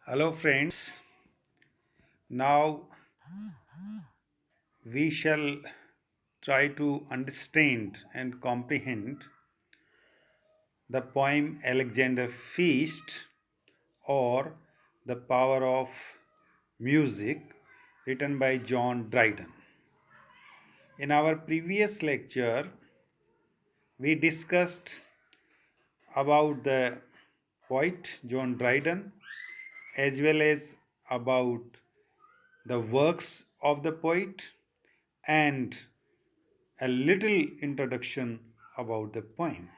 Hello, friends. Now we shall try to understand and comprehend the poem Alexander Feast or The Power of Music, written by John Dryden. In our previous lecture, we discussed about the poet John Dryden as well as about the works of the poet and a little introduction about the poem.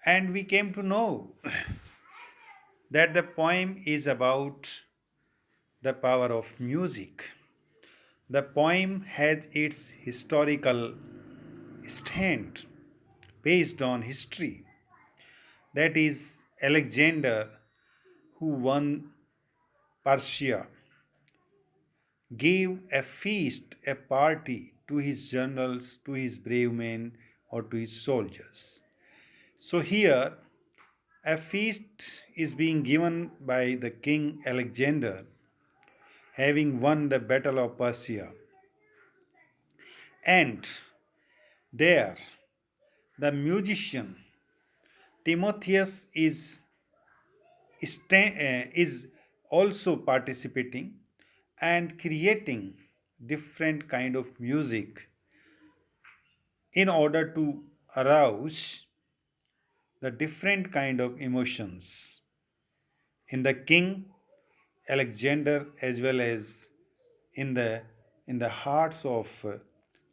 And we came to know that the poem is about the power of music. The poem has its historical stand based on history. That is, Alexander, who won Persia, gave a feast, a party to his generals, to his brave men, or to his soldiers. So here, a feast is being given by the king Alexander, having won the battle of Persia. And there, the musician Timotheus is also participating and creating different kind of music in order to arouse the different kind of emotions in the king Alexander as well as in the hearts of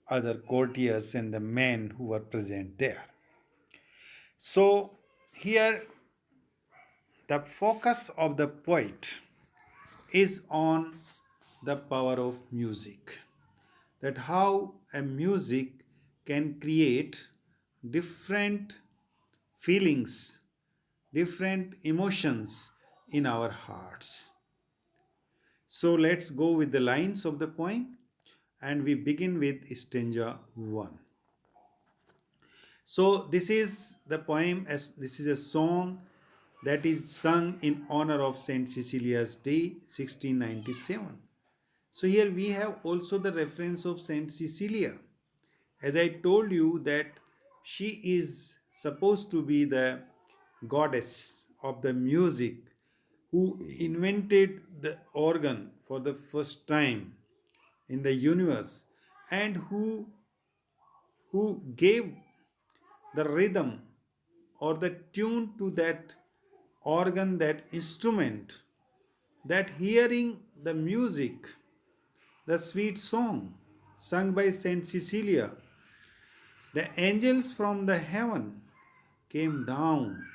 other courtiers and the men who were present there. So here the focus of the poet is on the power of music, that how a music can create different feelings, different emotions in our hearts. So let's go with the lines of the poem and we begin with stanza 1. So this is the poem as this is a song that is sung in honor of Saint Cecilia's Day 1697. So here we have also the reference of Saint Cecilia. As I told you that she is supposed to be the goddess of the music who invented the organ for the first time in the universe and who gave the rhythm or the tune to that organ, that instrument, that hearing the music, the sweet song sung by Saint Cecilia, the angels from the heaven came down,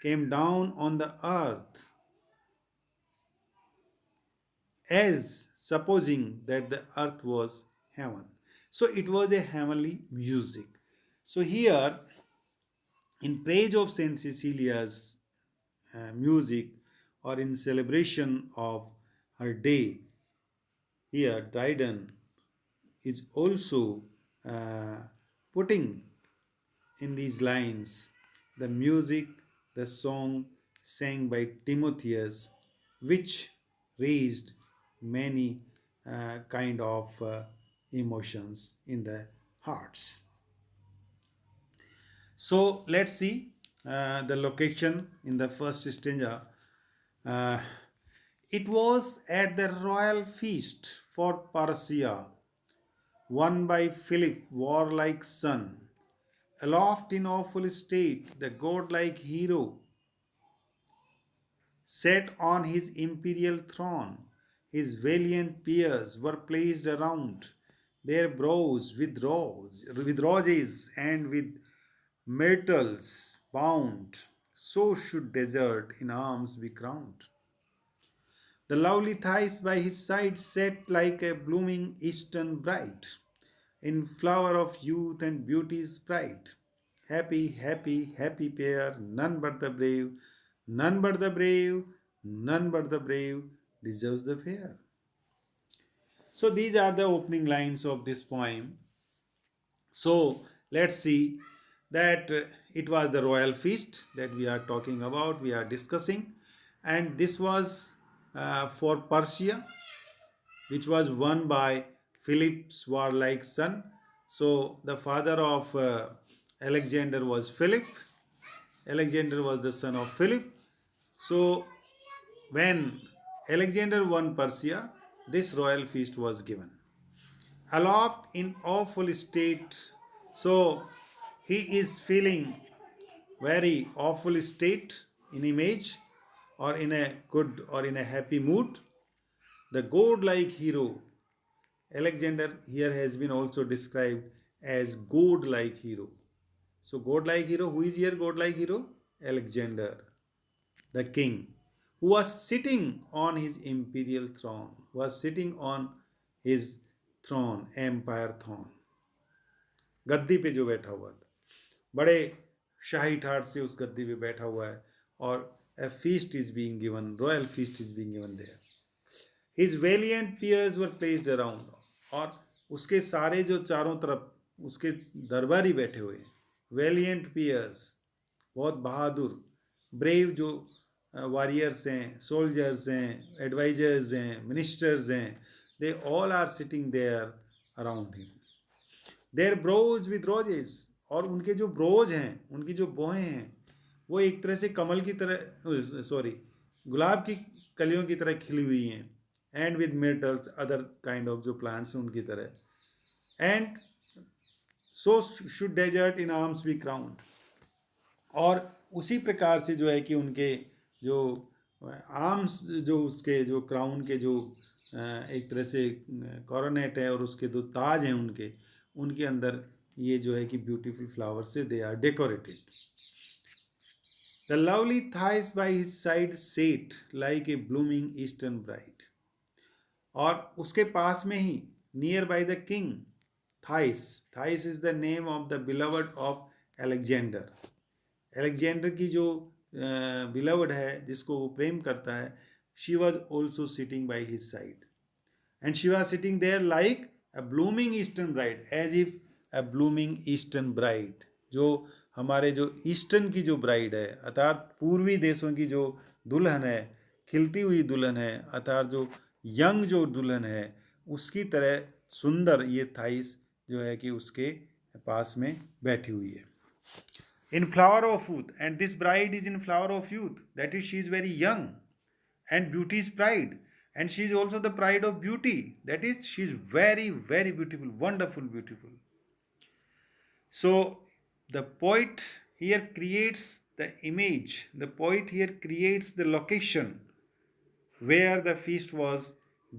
came down on the earth as supposing that the earth was heaven. So it was a heavenly music. So here, in praise of Saint Cecilia's music or in celebration of her day, here Dryden is also uh, putting in these lines the music, the song sang by Timotheus, which raised many kind of emotions in the hearts. So let's see the location in the first stanza. Uh, it was at the royal feast for Persia, won by Philip, warlike son. Aloft in awful state, the godlike hero sat on his imperial throne. His valiant peers were placed around, their brows with roses and with myrtles bound. So should desert in arms be crowned. The lovely thighs by his side sat like a blooming eastern bride, in flower of youth and beauty's pride. Happy, happy, happy pair, none but the brave, none but the brave, none but the brave deserves the fair. So these are the opening lines of this poem. So let's see that it was the royal feast that we are talking about, we are discussing, and this was for Persia, which was won by Philip's warlike son. So the father of Alexander was Philip. Alexander was the son of Philip. So when Alexander won Persia, this royal feast was given. Aloft in awful state, so he is feeling very awful state in image, or in a good or in a happy mood. The god-like hero, Alexander here has been also described as god-like hero. So god-like hero, who is here god-like hero? Alexander, the king, who was sitting on his imperial throne, was sitting on his throne, empire throne, गद्दी पे जो बैठा हुआ था, बड़े शाही ठाट से उस गद्दी पे बैठा हुआ है, और a feast is being given, royal feast is being given there. His valiant peers were placed around, और उसके सारे जो चारों तरफ उसके दरबारी बैठे हुए हैं, वेलियंट पियर्स, बहुत बहादुर, ब्रेव जो वॉरियर्स हैं, सोल्जर्स हैं, एडवाइजर्स हैं, मिनिस्टर्स हैं, they all are sitting there around him. There brows with roses, और उनके जो ब्रोज हैं, उनकी जो बोहें हैं, वो एक तरह से कमल की तरह, सॉरी, गुलाब की कलियों की तरह खिली हुई हैं. And with metals, other kind of जो प्लांट्स हैं उनकी तरह. And so should desert in arms be crowned, और उसी प्रकार से जो है कि उनके जो आर्म्स, जो उसके जो क्राउन के जो एक तरह से कॉरोनेट है, और उसके दो ताज हैं उनके, उनके अंदर ये जो है कि ब्यूटीफुल फ्लावर से they are decorated. The lovely Thais by his side set like a blooming eastern bride, और उसके पास में ही, near by the king, Thais, Thais is the name of the beloved of Alexander. Alexander की जो beloved है, जिसको वो प्रेम करता है, she was also sitting by his side, and she was sitting there like a blooming eastern bride, as if a blooming eastern bride, जो हमारे जो ईस्टर्न की जो ब्राइड है, अर्थात पूर्वी देशों की जो दुल्हन है, खिलती हुई दुल्हन है, अर्थात जो यंग जो दुल्हन है, उसकी तरह सुंदर ये थाइस जो है कि उसके पास में बैठी हुई है. In flower of youth, and this bride is in flower of youth, that is, she is very young, and beauty is pride, and she is also the pride of beauty, that is, she is very very beautiful, wonderful, beautiful. So the poet here creates the image, the poet here creates the location where the feast was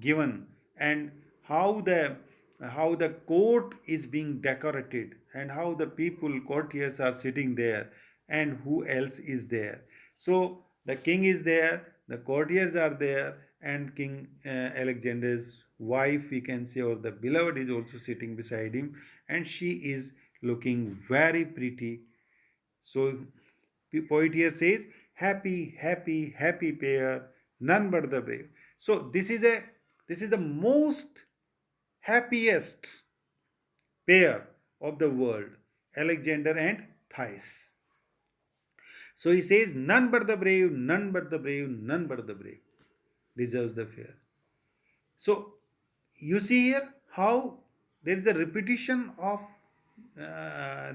given, and how the court is being decorated, and how the people, courtiers, are sitting there, and who else is there. So the king is there, the courtiers are there, and King Alexander's wife, we can say, or the beloved, is also sitting beside him, and she is looking very pretty. So poet here says, happy, happy, happy pair, none but the brave. So this is the most happiest pair of the world, Alexander and Thais. So he says, none but the brave, none but the brave, none but the brave deserves the fair. So you see here how there is a repetition of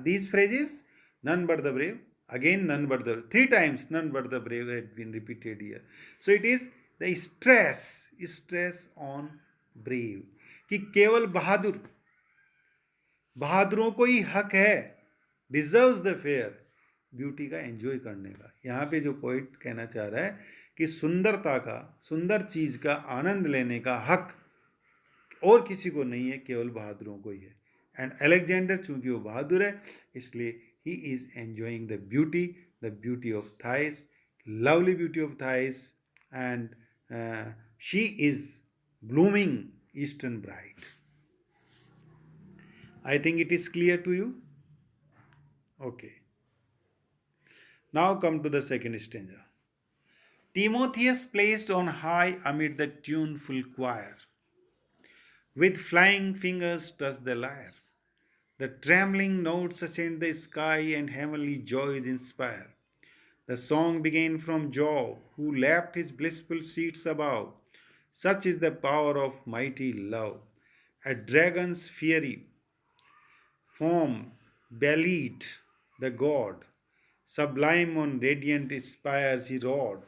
these phrases, none but the brave, again none but the, three times none but the brave had been repeated here. So it is the stress on brave, कि केवल बहादुर, बहादुरों को ही हक है, deserves the fair, beauty का enjoy करने का. यहाँ पे जो पोइट कहना चाह रहा है कि सुंदरता का, सुंदर चीज का आनंद लेने का हक और किसी को नहीं है, केवल बहादुरों को ही है. एंड अलेक्जेंडर चूंकि वो बहादुर है, इसलिए he is enjoying the beauty of thighs, lovely beauty of thighs, and she is blooming eastern bright. I think it is clear to you. Okay. Now come to the second stanza. Timotheus placed on high amid the tuneful choir, with flying fingers touched the lyre. The trembling notes ascend the sky and heavenly joys inspire. The song began from Jove, who lapped his blissful seats above. Such is the power of mighty love. A dragon's fury form bellied the god. Sublime on radiant spires he rode,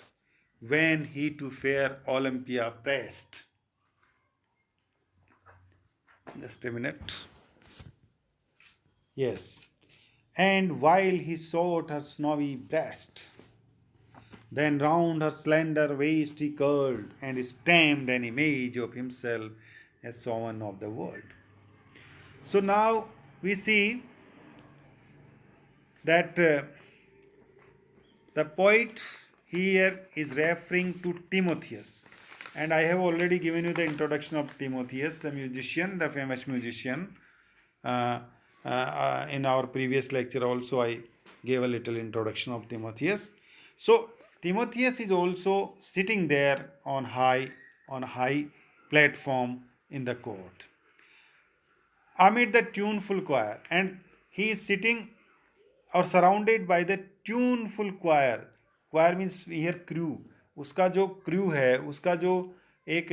when he to fair Olympia pressed. Just a minute. Yes. And while he sought her snowy breast, then round her slender waist he curled and stamped an image of himself as sovereign of the world. So now we see that the poet here is referring to Timotheus. And I have already given you the introduction of Timotheus, the musician, the famous musician. In our previous lecture, also, I gave a little introduction of Timotheus. So, Timotheus is also sitting there on a high platform in the court amid the tuneful choir, and he is sitting और surrounded by the tuneful quire. Quire means here crew. उसका जो crew है, उसका जो एक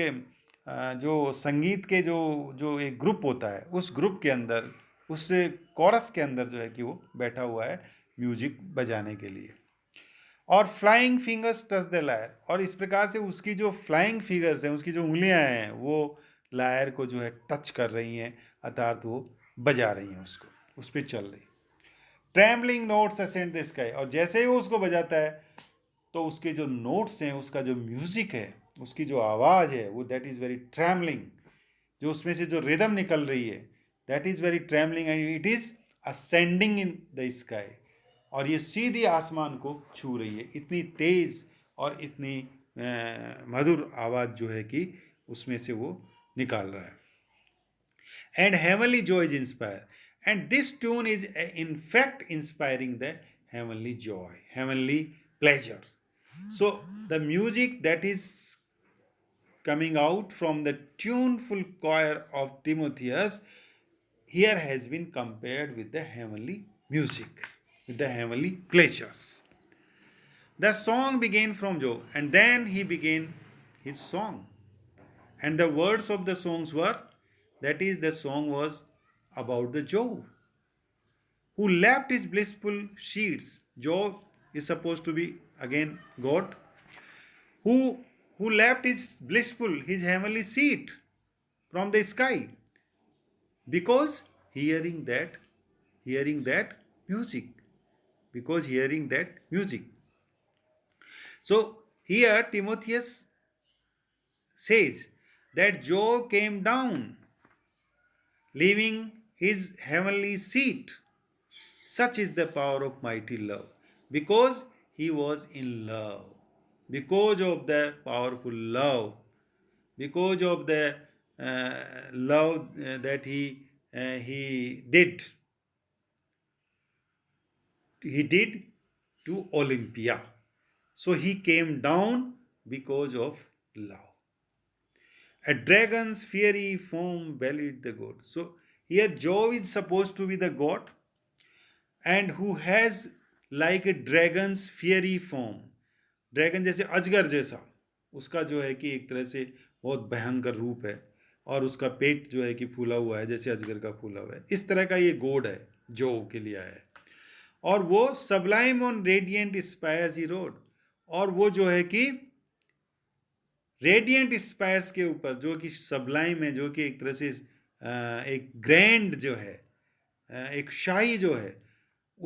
जो संगीत के जो जो एक ग्रुप होता है, उस ग्रुप के अंदर, उस कोरस के अंदर जो है कि वो बैठा हुआ है म्यूजिक बजाने के लिए. और flying fingers touch the lyre, और इस प्रकार से उसकी जो फ्लाइंग फिंगर्स हैं, उसकी जो उंगलियां हैं, वो लायर को जो है टच कर रही हैं, अर्थात वो बजा रही हैं उसको, उस पर चल रही. Trembling notes ascend the sky, और जैसे ही वो उसको बजाता है तो उसके जो नोट्स हैं, उसका जो म्यूजिक है, उसकी जो आवाज़ है, वो दैट इज़ वेरी ट्रैम्बलिंग. जो उसमें से जो रिदम निकल रही है, that is very trembling and it is ascending in the sky. और ये सीधी आसमान को छू रही है. इतनी तेज़ और इतनी मधुर आवाज़ जो है कि उसमें से वो निकाल रहा है. And heavenly joy is inspired. And this tune is in fact inspiring the heavenly joy, heavenly pleasure. So the music that is coming out from the tuneful choir of Timotheus here has been compared with the heavenly music, with the heavenly pleasures. The song began from Job, and then he began his song. And the words of the songs were, that is, the song was about the Job who left his blissful sheets. Job is supposed to be again God, who left his blissful, his heavenly seat from the sky, because hearing that music, because hearing that music. So here Timotheus says that Job came down, leaving his heavenly seat. Such is the power of mighty love, because he was in love, because of the powerful love, because of the love that he did to Olympia. So he came down because of love. A dragon's fiery foam bellied the god. So here Jove is supposed to be the god, and who has like a dragon's fiery form. Dragon जैसे अजगर जैसा, उसका जो है कि एक तरह से बहुत भयंकर रूप है, और उसका पेट जो है कि फूला हुआ है जैसे अजगर का फूला हुआ है. इस तरह का ये गोड है जो के लिए आया है. और वो Sublime on radiant spires he road, और वो जो है कि रेडियंट स्पायर्स के ऊपर, जो कि सबलाइम है, जो कि एक तरह से एक ग्रैंड जो है, एक शाही जो है,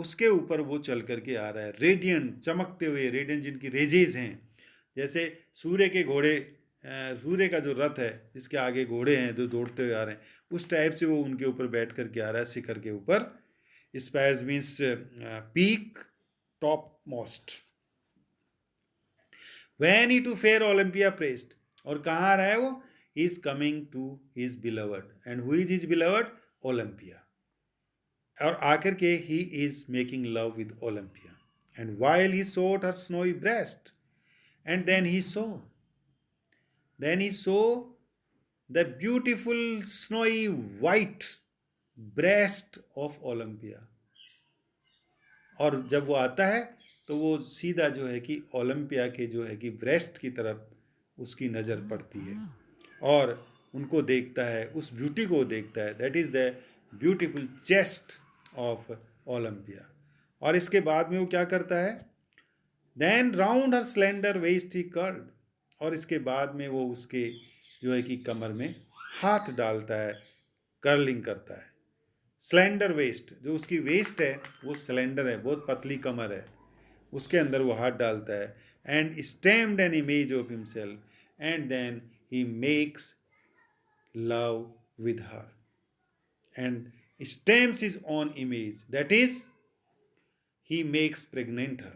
उसके ऊपर वो चल करके आ रहा है. रेडियंट, चमकते हुए, रेडियंट जिनकी रेजेस हैं, जैसे सूर्य के घोड़े, सूर्य का जो रथ है जिसके आगे घोड़े हैं जो दौड़ते हुए आ रहे हैं, उस टाइप से वो उनके ऊपर बैठ करके आ रहा है, शिखर के ऊपर. Spires means peak, top most. When he to fair Olympia praised, और कहाँ आ रहा है वो? He is coming to his beloved. And who is his beloved? Olympia. और आकर के he is making love with Olympia. And while he sought her snowy breast, and then he saw the beautiful snowy white breast of Olympia. और जब वो आता है तो वो सीधा जो है कि ओलंपिया के जो है कि ब्रेस्ट की तरफ उसकी नज़र पड़ती है और उनको देखता है, उस ब्यूटी को देखता है, that is the beautiful chest of Olympia. और इसके बाद में वो क्या करता है, देन राउंड हर स्लेंडर वेस्ट ही कर्ड, और इसके बाद में वो उसके जो है कि कमर में हाथ डालता है, कर्लिंग करता है। स्लेंडर वेस्ट, जो उसकी वेस्ट है वो स्लेंडर है, बहुत पतली कमर है, उसके अंदर वो हाथ डालता है। And stamped an image of himself and then he makes love with her and stamps his own image, that is he makes pregnant her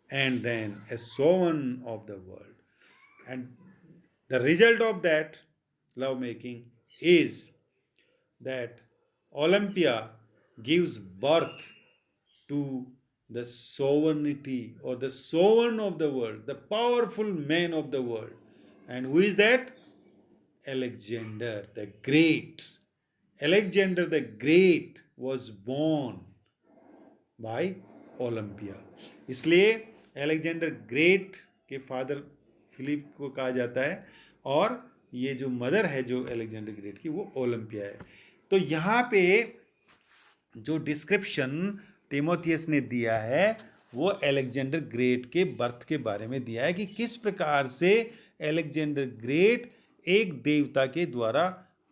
and then a sovereign of the world. And the result of that love making is that Olympia gives birth to the sovereignty or the sovereign of the world, the powerful man of the world. And who is that? Alexander the Great. Alexander the Great was born by Olympia. इसलिए Alexander great के father Philip को कहा जाता है और ये जो mother है जो एलेक्जेंडर ग्रेट की वो ओलंपिया है। तो यहाँ पे जो डिस्क्रिप्शन टिमोथियस ने दिया है वो एलेक्जेंडर ग्रेट के बर्थ के बारे में दिया है कि किस प्रकार से एलेक्जेंडर ग्रेट एक देवता के द्वारा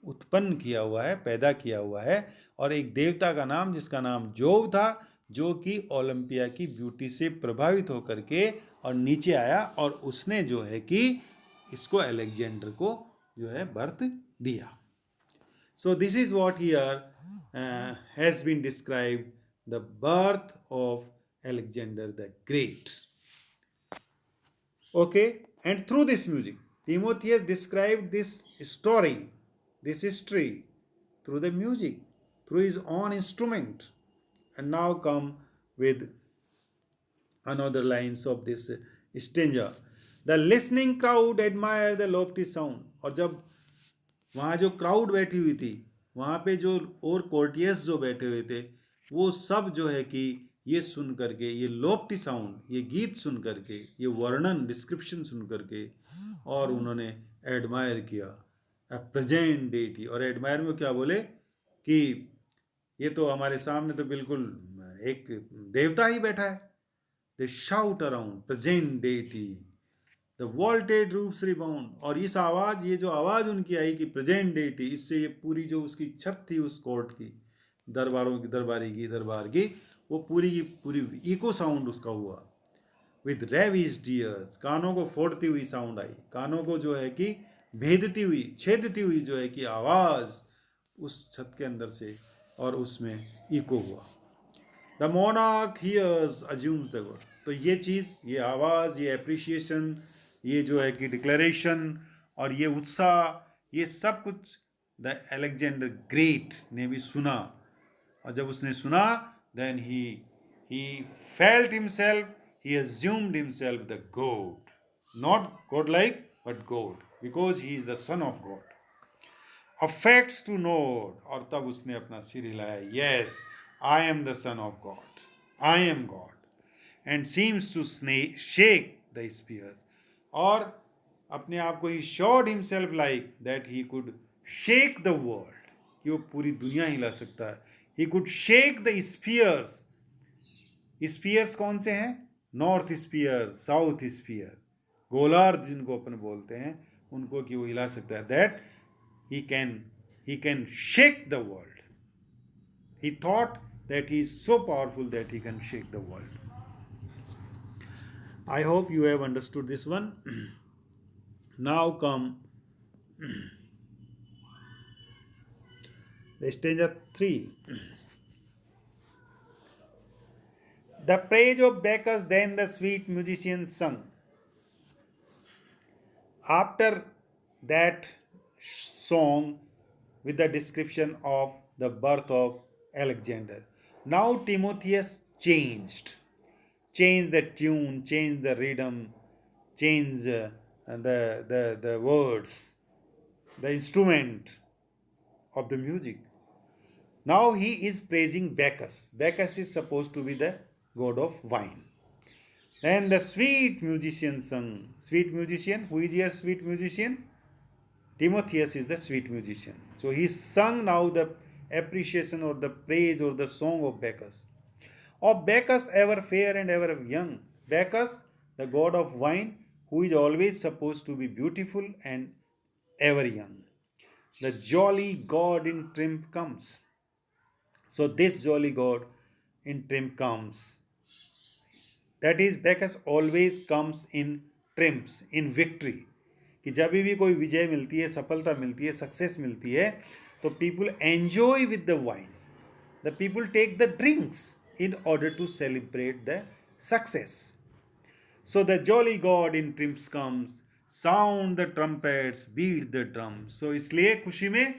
उत्पन्न किया हुआ है, पैदा किया हुआ है, और एक देवता का नाम जिसका नाम जोव था, जो कि ओलंपिया की ब्यूटी से प्रभावित होकर के और नीचे आया और उसने जो है कि इसको एलेक्जेंडर को जो है बर्थ दिया। So this is what here has been described, the birth of Alexander the Great. Okay, and through this music, Timotheus described this story, this history, through the music, through his own instrument. And now come with another lines of this stanza. The listening crowd admire the lofty sound. और जब वहाँ जो crowd बैठी हुई थी, वहाँ पे जो और कोर्टियस जो बैठे हुए थे, वो सब जो है कि ये सुन करके, ये लोफ्टी साउंड, ये गीत सुन करके, ये वर्णन डिस्क्रिप्शन सुन करके, और उन्होंने एडमायर किया प्रेजेंट डेटी। और एडमायर में क्या बोले कि ये तो हमारे सामने तो बिल्कुल एक देवता ही बैठा है। They shout around present deity, the vaulted roofs rebound. और इस आवाज़, ये जो आवाज़ उनकी आई कि प्रेजेंट डेटी, इससे ये पूरी जो उसकी छत थी उस कोर्ट की, दरबारों की, दरबार की, वो पूरी की पूरी इको साउंड उसका हुआ। विद रेविस्ड ईयर्स, कानों को फोड़ती हुई साउंड आई, कानों को जो है कि भेदती हुई, छेदती हुई जो है कि आवाज़ उस छत के अंदर से और उसमें इको हुआ। The monarch hears assumes the god. तो ये चीज़, ये आवाज़, ये एप्रिसिएशन, ये जो है कि डिक्लेरेशन और ये उत्साह, ये सब कुछ द एलेक्जेंडर ग्रेट ने भी सुना। और जब उसने सुना, then he felt himself, he assumed himself the god, not god like but god, because he is the son of god. Affects to nod, और तब उसने अपना सिर हिलाया, yes I am the son of god, I am god, and seems to shake the spears. और अपने आप को ही showed himself like that he could shake the world, कि वो पूरी दुनिया हिला सकता है। He could shake the spears. Spears कौन से हैं? नॉर्थ स्पीयर, साउथ स्पीयर, गोलार्ध जिनको अपन बोलते हैं, उनको कि वो हिला सकता है। That he can shake the world. He thought that he is so powerful that he can shake the world. I hope you have understood this one. Now come the stanza 3. The praise of Bacchus then the sweet musicians sung. After that song with the description of the birth of Alexander, now Timotheus changed the tune, changed the rhythm, changed the words, the instrument of the music. Now he is praising Bacchus. Bacchus is supposed to be the god of wine. Then the sweet musician sung. Sweet musician, who is here? Sweet musician? Timotheus is the sweet musician. So he sung now the appreciation or the praise or the song of Bacchus. Of Bacchus, ever fair and ever young. Bacchus, the god of wine, who is always supposed to be beautiful and ever young. The jolly god in triumph comes. So this jolly god in triumph comes. That is, Bacchus always comes in triumphs, in victory. कि जब भी कोई विजय मिलती है, सफलता मिलती है, success मिलती है, तो people enjoy with the wine. The people take the drinks in order to celebrate the success. So the jolly god in triumphs comes, sound the trumpets, beat the drums. So इसलिए खुशी में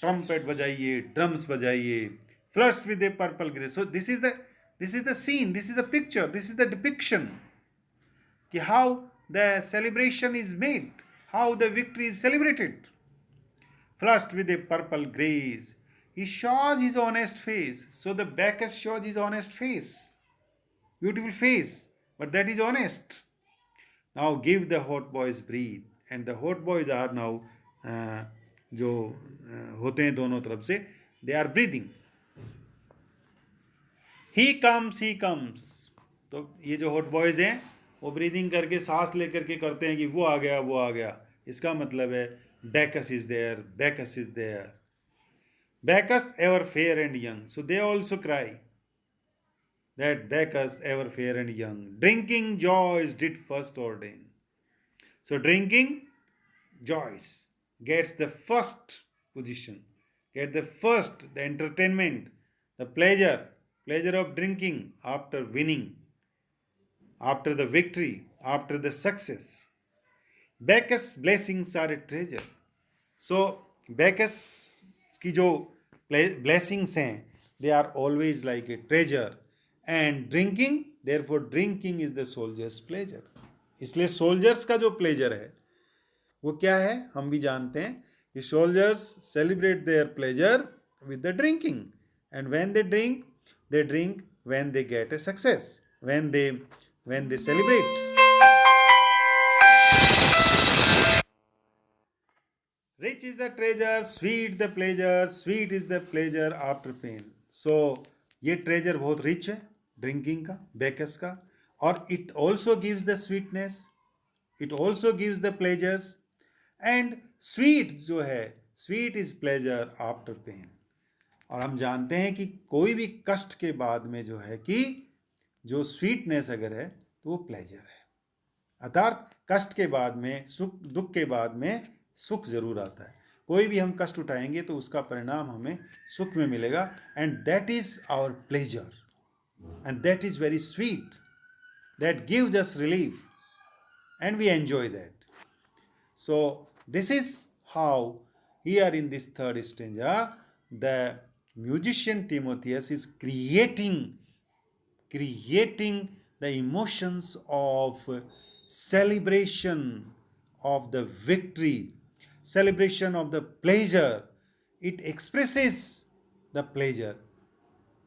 trumpet बजाइए, drums बजाइए, flushed with a purple grace. So this is the scene, this is the picture, this is the depiction कि how the celebration is made, how the victory is celebrated. Flushed with a purple grace, he shows his honest face. So the Bacchus shows his honest face, beautiful face, but that is honest. Now give the hot boys breathe, and the hot boys are now जो होते हैं दोनों तरफ से, they are breathing. He comes. तो ये जो hot boys हैं वो ब्रीदिंग करके सांस लेकर के करते हैं कि वो आ गया, वो आ गया. इसका मतलब है Bacchus is there, Bacchus is there. Bacchus ever fair and young. So they also cry that Bacchus ever fair and young. Drinking joys did first ordain. So drinking joys gets the first position, get the first, the entertainment, the pleasure of drinking after winning, after the victory, after the success. Bacchus blessings are a treasure. So Bacchus की जो blessings हैं, they are always like a treasure. And drinking, therefore drinking is the soldier's pleasure. इसलिए soldiers का जो pleasure है वो क्या है, हम भी जानते हैं कि soldiers celebrate their pleasure with the drinking. And when they drink when they get a success, when they celebrate. Rich is the treasure, sweet is the pleasure after pain. So ये treasure बहुत rich है drinking का, Bacchus का, और it also gives the sweetness, it also gives the pleasures, and sweet जो है, sweet is pleasure after pain. और हम जानते हैं कि कोई भी कष्ट के बाद में जो है कि जो स्वीटनेस अगर है तो वो प्लेजर है. अर्थात कष्ट के बाद में सुख, दुख के बाद में सुख जरूर आता है. कोई भी हम कष्ट उठाएंगे तो उसका परिणाम हमें सुख में मिलेगा. And that is our pleasure, and that is very sweet, that gives us relief, and we enjoy that. So this is how here in this third stanza the musician Timotheus is creating the emotions of celebration of the victory, celebration of the pleasure. It expresses the pleasure,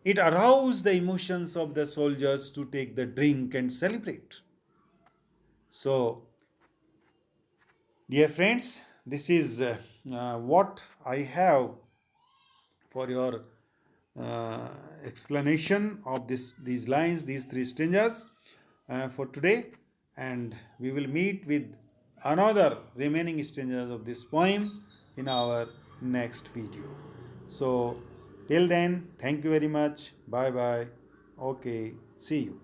it arouses the emotions of the soldiers to take the drink and celebrate. So dear friends, this is what I have for your explanation of these lines, these three stanzas for today, and we will meet with another remaining stanzas of this poem in our next video. So till then, thank you very much. Bye bye. Okay, see you.